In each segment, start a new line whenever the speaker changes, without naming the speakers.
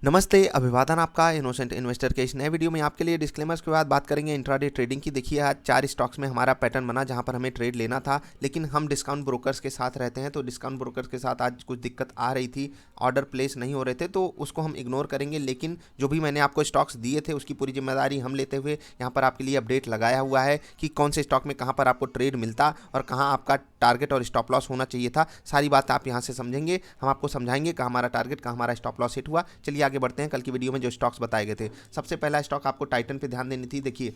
नमस्ते, अभिवादन आपका इनोसेंट इन्वेस्टर के इस नए वीडियो में आपके लिए डिस्क्लेमर्स के बाद बात करेंगे इंट्राडे ट्रेडिंग की। देखिए आज 4 स्टॉक्स में हमारा पैटर्न बना जहां पर हमें ट्रेड लेना था, लेकिन हम डिस्काउंट ब्रोकर्स के साथ रहते हैं तो डिस्काउंट ब्रोकर्स के साथ आज कुछ दिक्कत आ रही थी, ऑर्डर प्लेस नहीं हो रहे थे तो उसको हम इग्नोर करेंगे। लेकिन जो भी मैंने आपको स्टॉक्स दिए थे उसकी पूरी जिम्मेदारी हम लेते हुए यहाँ पर आपके लिए अपडेट लगाया हुआ है कि कौन से स्टॉक में कहाँ पर आपको ट्रेड मिलता और कहाँ आपका टारगेट और स्टॉप लॉस होना चाहिए था। सारी बात आप यहाँ से समझेंगे, हम आपको समझाएंगे कहाँ हमारा टारगेट कहाँ हमारा स्टॉप लॉस हिट हुआ। चलिए आगे बढ़ते हैं। कल की वीडियो में जो स्टॉक्स बताए गए थे, सबसे पहला स्टॉक आपको टाइटन पे ध्यान देनी थी। देखिए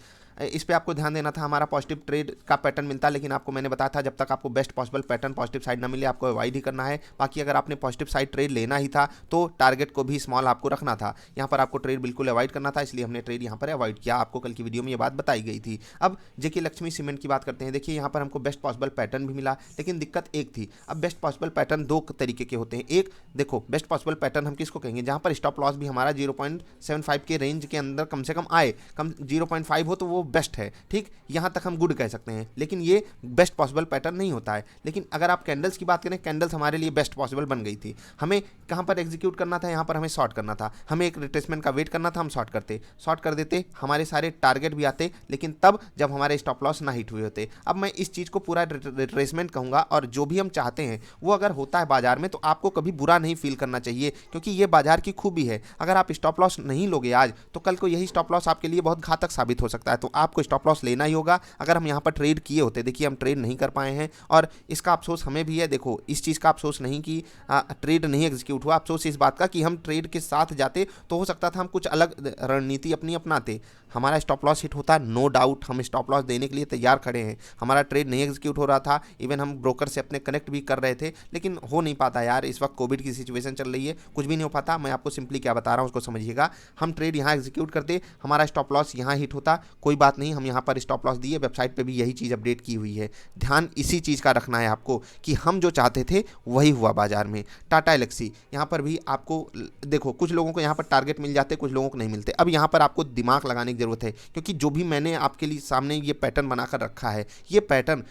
इस पे आपको ध्यान देना था, हमारा पॉजिटिव ट्रेड का पैटर्न मिलता, लेकिन आपको मैंने बताया था जब तक आपको best possible pattern positive side ना मिले आपको अवॉइड ही करना है। बाकी अगर आपने पॉजिटिव साइड ट्रेड लेना ही था तो टारगेट को भी स्मॉल आपको रखना था, यहाँ पर आपको ट्रेड बिल्कुल अवॉइड करना था, इसलिए हमने ट्रेड यहाँ पर अवॉइड किया। आपको कल की वीडियो में ये बात बताई गई थी। अब जेके लक्ष्मी सीमेंट की बात करते हैं। देखिए यहाँ पर हमको बेस्ट पॉसिबल पैटर्न भी मिला, लेकिन दिक्कत एक थी। अब बेस्ट पॉसिबल पैटर्न दो तरीके के होते हैं। एक देखो बेस्ट पॉसिबल पैटर्न हम किसको कहेंगे, जहां पर स्टॉप लॉस भी हमारा 0.75 के रेंज के अंदर कम से कम आए, कम 0.5 हो तो वो बेस्ट है, ठीक, यहां तक हम गुड कह सकते हैं। लेकिन ये बेस्ट पॉसिबल पैटर्न नहीं होता है। लेकिन अगर आप कैंडल्स की बात करें, कैंडल्स हमारे लिए बेस्ट पॉसिबल बन गई थी। हमें कहां पर एग्जीक्यूट करना था, यहां पर हमें शॉर्ट करना था, हमें एक रिट्रेसमेंट का वेट करना था, हम शॉर्ट कर देते, हमारे सारे टारगेट भी आते, लेकिन तब जब हमारे स्टॉप लॉस ना हिट हुए होते। अब मैं इस चीज़ को पूरा रिट्रेसमेंट कहूँगा, और जो भी हम चाहते हैं वो अगर होता है बाजार में तो आपको कभी बुरा नहीं फील करना चाहिए, क्योंकि ये बाजार की खूबी है। अगर आप स्टॉप लॉस नहीं लोगे आज तो कल को यही स्टॉप लॉस आपके लिए बहुत घातक साबित हो सकता है, तो आपको स्टॉप लॉस लेना ही होगा। अगर हम यहाँ पर ट्रेड किए होते, देखिए हम ट्रेड नहीं कर पाए हैं और इसका अफसोस हमें भी है। देखो इस चीज़ का अफसोस नहीं कि ट्रेड नहीं एग्जीक्यूट हुआ, अफसोस इस बात का कि हम ट्रेड के साथ जाते तो हो सकता था हम कुछ अलग रणनीति अपनी अपनाते, हमारा स्टॉप लॉस हिट होता। नो डाउट हम स्टॉप लॉस देने के लिए तैयार खड़े हैं, हमारा ट्रेड नहीं एग्जीक्यूट हो रहा था, इवन हम ब्रोकर से अपने कनेक्ट भी कर रहे थे, लेकिन हो नहीं पाता यार। इस वक्त कोविड की सिचुएशन चल रही है, कुछ भी नहीं हो पाता। मैं आपको सिंपली क्या बता रहा हूँ उसको समझिएगा। हम ट्रेड यहाँ एग्जीक्यूट करते, हमारा स्टॉप लॉस यहाँ हिट होता, कोई बात नहीं, हम यहाँ पर स्टॉप लॉस दिए, वेबसाइट पर भी यही चीज़ अपडेट की हुई है। ध्यान इसी चीज़ का रखना है आपको कि हम जो चाहते थे वही हुआ बाजार में। टाटा एलेक्सी यहाँ पर भी आपको देखो, कुछ लोगों को यहाँ पर टारगेट मिल जाते, कुछ लोगों को नहीं मिलते। अब यहाँ पर आपको दिमाग लगाने की जरूरत है, क्योंकि जो भी मैंने आपके लिए सामने ये पैटर्न बनाकर रखा है, ये पैटर्न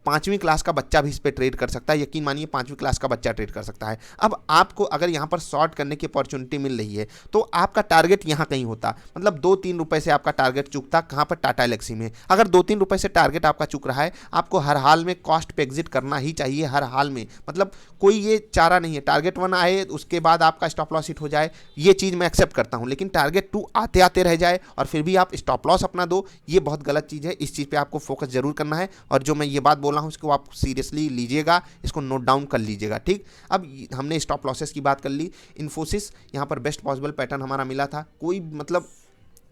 5वीं क्लास का बच्चा भी इस पर ट्रेड कर सकता है। यकीन मानिए 5वीं क्लास का बच्चा ट्रेड कर सकता है। अब आपको अगर यहाँ पर शॉर्ट करने की अपॉर्चुनिटी मिल रही है तो आपका टारगेट यहाँ कहीं होता, मतलब 2-3 रुपए से आपका टारगेट चूकता। कहाँ पर, टाटा एलेक्सी में। अगर 2-3 रुपए से टारगेट आपका चूक रहा है, आपको हर हाल में कॉस्ट पे एग्जिट करना ही चाहिए, हर हाल में। मतलब कोई ये चारा नहीं है टारगेट 1 आए उसके बाद आपका स्टॉप लॉस हिट हो जाए, ये चीज़ मैं एक्सेप्ट करता हूँ, लेकिन टारगेट 2 आते आते रह जाए और फिर भी आप स्टॉप लॉस अपना दो, ये बहुत गलत चीज़ है। इस चीज़ पे आपको फोकस जरूर करना है, और जो मैं ये बात बोल रहा हूँ इसको आप सीरियसली लीजिएगा, इसको नोट डाउन कर लीजिएगा, ठीक। अब हमने स्टॉप लॉसेस की बात कर ली। इन्फोसिस यहाँ पर बेस्ट पॉसिबल पैटर्न हमारा मिला था, कोई मतलब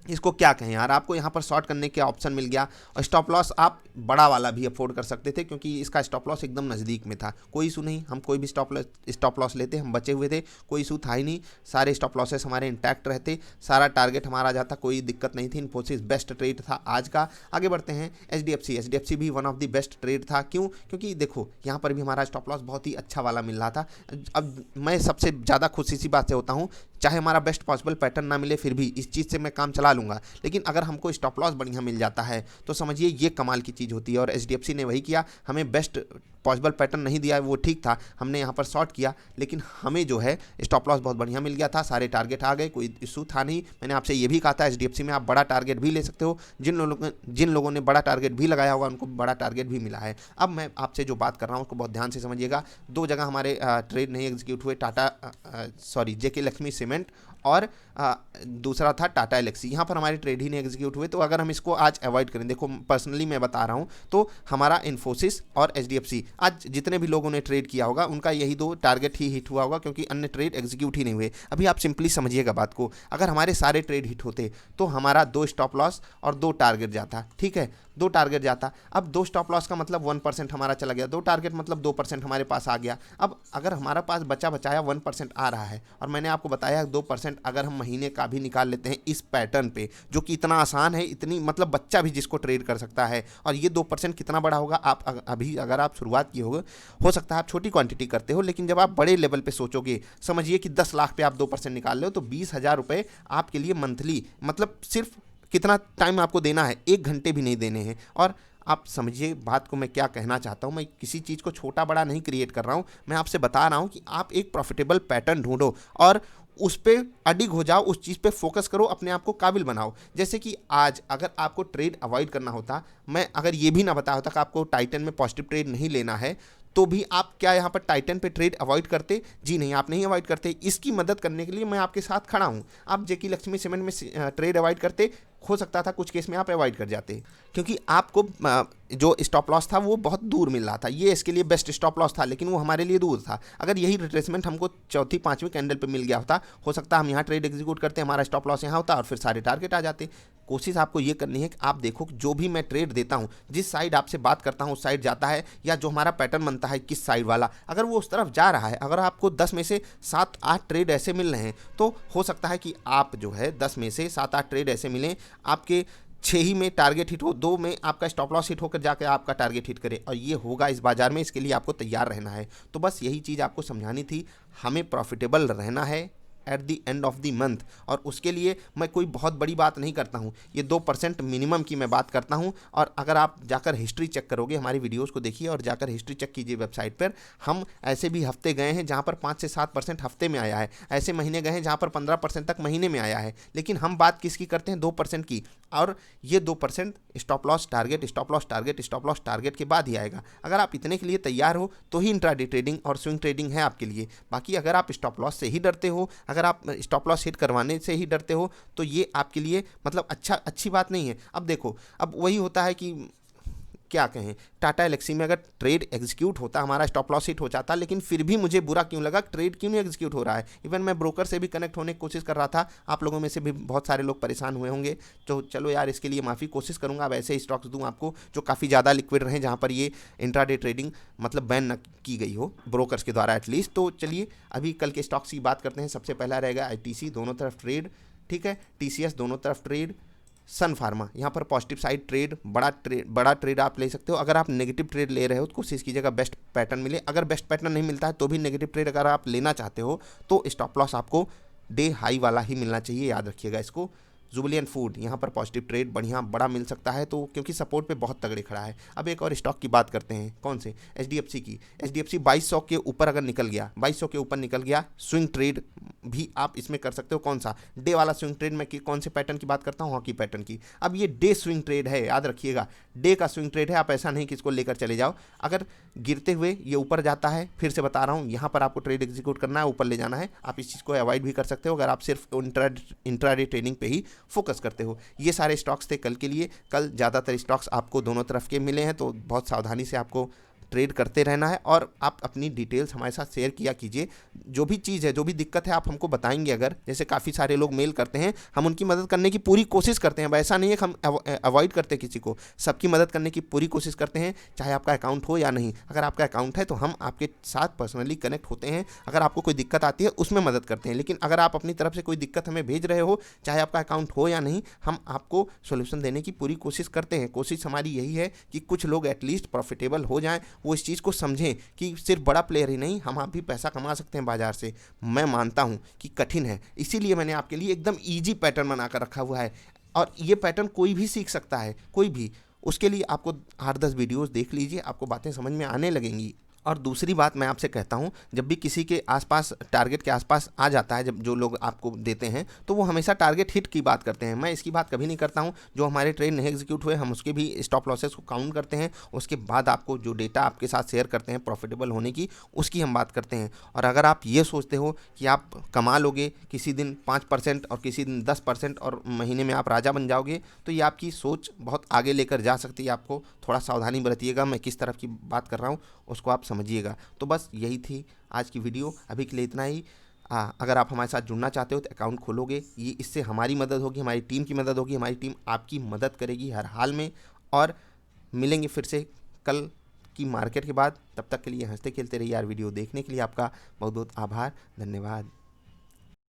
इसको क्या कहें यार, आपको यहाँ पर शॉर्ट करने का ऑप्शन मिल गया, और स्टॉप लॉस आप बड़ा वाला भी अफोर्ड कर सकते थे, क्योंकि इसका स्टॉप लॉस एकदम नज़दीक में था। कोई इशू नहीं, हम कोई भी स्टॉप लॉस लेते, हम बचे हुए थे, कोई इशू था ही नहीं, सारे स्टॉप लॉसेस हमारे इंटैक्ट रहते, सारा टारगेट हमारा जाता, कोई दिक्कत नहीं थी। इन्फोसिस बेस्ट ट्रेड था आज का। आगे बढ़ते हैं। एचडीएफसी भी one of the best trade था। क्यों? क्योंकि देखो यहाँ पर भी हमारा स्टॉप लॉस बहुत ही अच्छा वाला मिल रहा था। अब मैं सबसे ज़्यादा खुश इसी बात से होता हूँ, चाहे हमारा बेस्ट पॉसिबल पैटर्न ना मिले फिर भी इस चीज़ से मैं काम चला लूँगा, लेकिन अगर हमको स्टॉप लॉस बढ़िया मिल जाता है तो समझिए ये कमाल की चीज़ होती है। और एचडीएफसी ने वही किया, हमें बेस्ट पॉसिबल पैटर्न नहीं दिया, वो ठीक था, हमने यहाँ पर शॉर्ट किया, लेकिन हमें जो है स्टॉप लॉस बहुत बढ़िया मिल गया था, सारे टारगेट आ गए, कोई इशू था नहीं। मैंने आपसे ये भी कहा था एचडीएफसी में आप बड़ा टारगेट भी ले सकते हो, जिन लोगों ने बड़ा टारगेट भी लगाया होगा उनको बड़ा टारगेट भी मिला है। अब मैं आपसे जो बात कर रहा हूँ उसको बहुत ध्यान से समझिएगा। 2 जगह हमारे ट्रेड नहीं एग्जीक्यूट हुए, जेके लक्ष्मी सीमेंट और दूसरा था टाटा एलेक्सी, यहाँ पर हमारे ट्रेड ही नहीं एग्जीक्यूट हुए। तो अगर हम इसको आज अवॉइड करें, देखो पर्सनली मैं बता रहा हूँ, तो हमारा इन्फोसिस और एचडीएफसी आज जितने भी लोगों ने ट्रेड किया होगा उनका यही 2 टारगेट ही हिट हुआ होगा, क्योंकि अन्य ट्रेड एग्जीक्यूट ही नहीं हुए। अभी आप सिंपली समझिएगा बात को, अगर हमारे सारे ट्रेड हिट होते तो हमारा 2 स्टॉप लॉस और 2 टारगेट जाता, ठीक है, 2 टारगेट जाता। अब 2 स्टॉप लॉस का मतलब 1% हमारा चला गया, 2 टारगेट मतलब 2% हमारे पास आ गया। अब अगर हमारा पास बचा बचाया 1% आ रहा है, और मैंने आपको बताया 2% अगर हम महीने का भी निकाल लेते हैं इस पैटर्न पे, जो कि इतना आसान है, इतनी मतलब बच्चा भी जिसको ट्रेड कर सकता है, और ये 2% कितना बड़ा होगा। आप अभी अगर आप शुरुआत किए हो सकता है आप छोटी क्वांटिटी करते हो, लेकिन जब आप बड़े लेवल पे सोचोगे, समझिए कि 10 लाख पे आप 2% निकाल रहे हो, तो 20,000 रुपये आपके लिए मंथली, मतलब सिर्फ कितना टाइम आपको देना है, 1 घंटे भी नहीं देने हैं। और आप समझिए बात को मैं क्या कहना चाहता हूँ, मैं किसी चीज़ को छोटा बड़ा नहीं क्रिएट कर रहा हूँ, मैं आपसे बता रहा हूँ कि आप एक प्रॉफिटेबल पैटर्न ढूंढो और उस पर अडिग हो जाओ, उस चीज़ पे फोकस करो, अपने आप को काबिल बनाओ। जैसे कि आज अगर आपको ट्रेड अवॉइड करना होता, मैं अगर ये भी ना बताया होता कि आपको टाइटन में पॉजिटिव ट्रेड नहीं लेना है, तो भी आप क्या यहाँ पर टाइटन पे ट्रेड अवॉइड करते? जी नहीं, आप नहीं अवॉइड करते। इसकी मदद करने के लिए मैं आपके साथ खड़ा हूँ। आप जेकी लक्ष्मी सीमेंट में ट्रेड अवॉइड करते, हो सकता था कुछ केस में आप अवॉइड कर जाते, क्योंकि आपको जो स्टॉप लॉस था वो बहुत दूर मिल रहा था। ये इसके लिए बेस्ट स्टॉप लॉस था, लेकिन वो हमारे लिए दूर था। अगर यही रिट्रेसमेंट हमको चौथी पांचवीं कैंडल पे मिल गया होता, हो सकता हम यहाँ ट्रेड एग्जीक्यूट करते, हमारा स्टॉप लॉस यहाँ होता और फिर सारे टारगेट आ जाते। कोशिश आपको ये करनी है कि आप देखो जो भी मैं ट्रेड देता हूँ, जिस साइड आपसे बात करता हूँ उस साइड जाता है, या जो हमारा पैटर्न बनता है किस साइड वाला, अगर वो उस तरफ जा रहा है, अगर आपको 10 में से 7-8 ट्रेड ऐसे मिल रहे हैं, तो हो सकता है कि आप जो है 10 में से 7-8 ट्रेड ऐसे मिलें, आपके 6 ही में टारगेट हिट हो, 2 में आपका स्टॉप लॉस हिट होकर जाकर आपका टारगेट हिट करे, और ये होगा इस बाजार में। इसके लिए आपको तैयार रहना है। तो बस यही चीज़ आपको समझानी थी। हमें प्रॉफिटेबल रहना है at the end of the month, और उसके लिए मैं कोई बहुत बड़ी बात नहीं करता हूँ, ये 2% मिनिमम की मैं बात करता हूँ। और अगर आप जाकर हिस्ट्री चेक करोगे, हमारी वीडियोस को देखिए और जाकर हिस्ट्री चेक कीजिए वेबसाइट पर, हम ऐसे भी हफ्ते गए हैं जहाँ पर 5 से 7% हफ्ते में आया है, ऐसे महीने गए हैं जहाँ पर 15% तक महीने में आया है, लेकिन हम बात किसकी करते हैं? 2% की। और ये 2% stop loss target, stop loss target, stop loss target के बाद ही आएगा। अगर आप इतने के लिए तैयार हो तो ही इंट्राडे ट्रेडिंग और स्विंग ट्रेडिंग है आपके लिए। बाकी अगर आप स्टॉप लॉस से ही डरते हो, अगर आप स्टॉप लॉस हिट करवाने से ही डरते हो, तो ये आपके लिए मतलब अच्छी बात नहीं है। अब देखो, अब वही होता है कि क्या कहें, टाटा एलेक्सी में अगर ट्रेड एग्जीक्यूट होता, हमारा स्टॉप लॉस हिट हो जाता, लेकिन फिर भी मुझे बुरा क्यों लगा, ट्रेड क्यों नहीं एग्जीक्यूट हो रहा है। इवन मैं ब्रोकर से भी कनेक्ट होने की कोशिश कर रहा था, आप लोगों में से भी बहुत सारे लोग परेशान हुए होंगे, तो चलो यार इसके लिए माफ़ी, कोशिश करूंगा अब ऐसे स्टॉक्स दूं आपको जो काफ़ी ज़्यादा लिक्विड रहें, जहां पर ये इंट्राडे ट्रेडिंग मतलब बैन न की गई हो ब्रोकर्स के द्वारा एटलीस्ट। तो चलिए अभी कल के स्टॉक्स की बात करते हैं। सबसे पहला रहेगा ITC, दोनों तरफ ट्रेड, ठीक है। TCS दोनों तरफ ट्रेड। सन फार्मा यहाँ पर पॉजिटिव साइड ट्रेड, बड़ा ट्रेड आप ले सकते हो। अगर आप नेगेटिव ट्रेड ले रहे हो तो कोशिश कीजिएगा बेस्ट पैटर्न मिले। अगर बेस्ट पैटर्न नहीं मिलता है तो भी नेगेटिव ट्रेड अगर आप लेना चाहते हो तो स्टॉप लॉस आपको डे हाई वाला ही मिलना चाहिए, याद रखिएगा इसको। जुबिलियन फूड यहाँ पर पॉजिटिव ट्रेड बढ़िया बड़ा मिल सकता है, तो क्योंकि सपोर्ट पे बहुत तगड़े खड़ा है। अब एक और स्टॉक की बात करते हैं, कौन से? HDFC की। HDFC 2200 के ऊपर अगर निकल गया, 2200 के ऊपर निकल गया, स्विंग ट्रेड भी आप इसमें कर सकते हो। कौन सा? डे वाला स्विंग ट्रेड। मैं कौन से पैटर्न की बात करता हूँ? हॉकी पैटर्न की। अब ये डे स्विंग ट्रेड है, याद रखिएगा, डे का स्विंग ट्रेड है। आप ऐसा नहीं कि इसको लेकर चले जाओ। अगर गिरते हुए ये ऊपर जाता है, फिर से बता रहा हूँ, यहाँ पर आपको ट्रेड एग्जीक्यूट करना है, ऊपर ले जाना है। आप इस चीज़ को अवॉइड भी कर सकते हो अगर आप सिर्फ इंट्राडे ट्रेडिंग पे ही फोकस करते हो। ये सारे स्टॉक्स थे कल के लिए। कल ज़्यादातर स्टॉक्स आपको दोनों तरफ के मिले हैं, तो बहुत सावधानी से आपको ट्रेड करते रहना है। और आप अपनी डिटेल्स हमारे साथ शेयर किया कीजिए। जो भी चीज़ है, जो भी दिक्कत है, आप हमको बताएंगे। अगर जैसे काफ़ी सारे लोग मेल करते हैं, हम उनकी मदद करने की पूरी कोशिश करते हैं। ऐसा नहीं है कि हम अवॉइड करते किसी को, सबकी मदद करने की पूरी कोशिश करते हैं, चाहे आपका अकाउंट हो या नहीं। अगर आपका अकाउंट है तो हम आपके साथ पर्सनली कनेक्ट होते हैं। अगर आपको कोई दिक्कत आती है उसमें मदद करते हैं, लेकिन अगर आप अपनी तरफ से कोई दिक्कत हमें भेज रहे हो, चाहे आपका अकाउंट हो या नहीं, हम आपको सोल्यूशन देने की पूरी कोशिश करते हैं। कोशिश हमारी यही है कि कुछ लोग एटलीस्ट प्रॉफिटेबल हो जाएं, वो इस चीज़ को समझें कि सिर्फ बड़ा प्लेयर ही नहीं, हम आप भी पैसा कमा सकते हैं बाजार से। मैं मानता हूं कि कठिन है, इसीलिए मैंने आपके लिए एकदम इजी पैटर्न बनाकर रखा हुआ है। और ये पैटर्न कोई भी सीख सकता है, कोई भी। उसके लिए आपको 8-10 वीडियोस देख लीजिए, आपको बातें समझ में आने लगेंगी। और दूसरी बात मैं आपसे कहता हूं, जब भी किसी के आसपास टारगेट के आसपास आ जाता है, जब जो लोग आपको देते हैं, तो वो हमेशा टारगेट हिट की बात करते हैं। मैं इसकी बात कभी नहीं करता हूं। जो हमारे ट्रेड नहीं एग्जीक्यूट हुए, हम उसके भी स्टॉप लॉसेस को काउंट करते हैं। उसके बाद आपको जो डेटा आपके साथ शेयर करते हैं प्रॉफिटेबल होने की, उसकी हम बात करते हैं। और अगर आप ये सोचते हो कि आप कमा लोगे किसी दिन 5% और किसी दिन 10% और महीने में आप राजा बन जाओगे, तो ये आपकी सोच बहुत आगे लेकर जा सकती है। आपको थोड़ा सावधानी बरतिएगा, मैं किस तरफ की बात कर रहा हूँ उसको आप समझिएगा। तो बस यही थी आज की वीडियो, अभी के लिए इतना ही। अगर आप हमारे साथ जुड़ना चाहते हो तो अकाउंट खोलोगे, ये इससे हमारी मदद होगी, हमारी टीम की मदद होगी, हमारी टीम आपकी मदद करेगी हर हाल में। और मिलेंगे फिर से कल की मार्केट के बाद। तब तक के लिए हंसते खेलते रहिए यार। वीडियो देखने के लिए आपका बहुत बहुत आभार, धन्यवाद।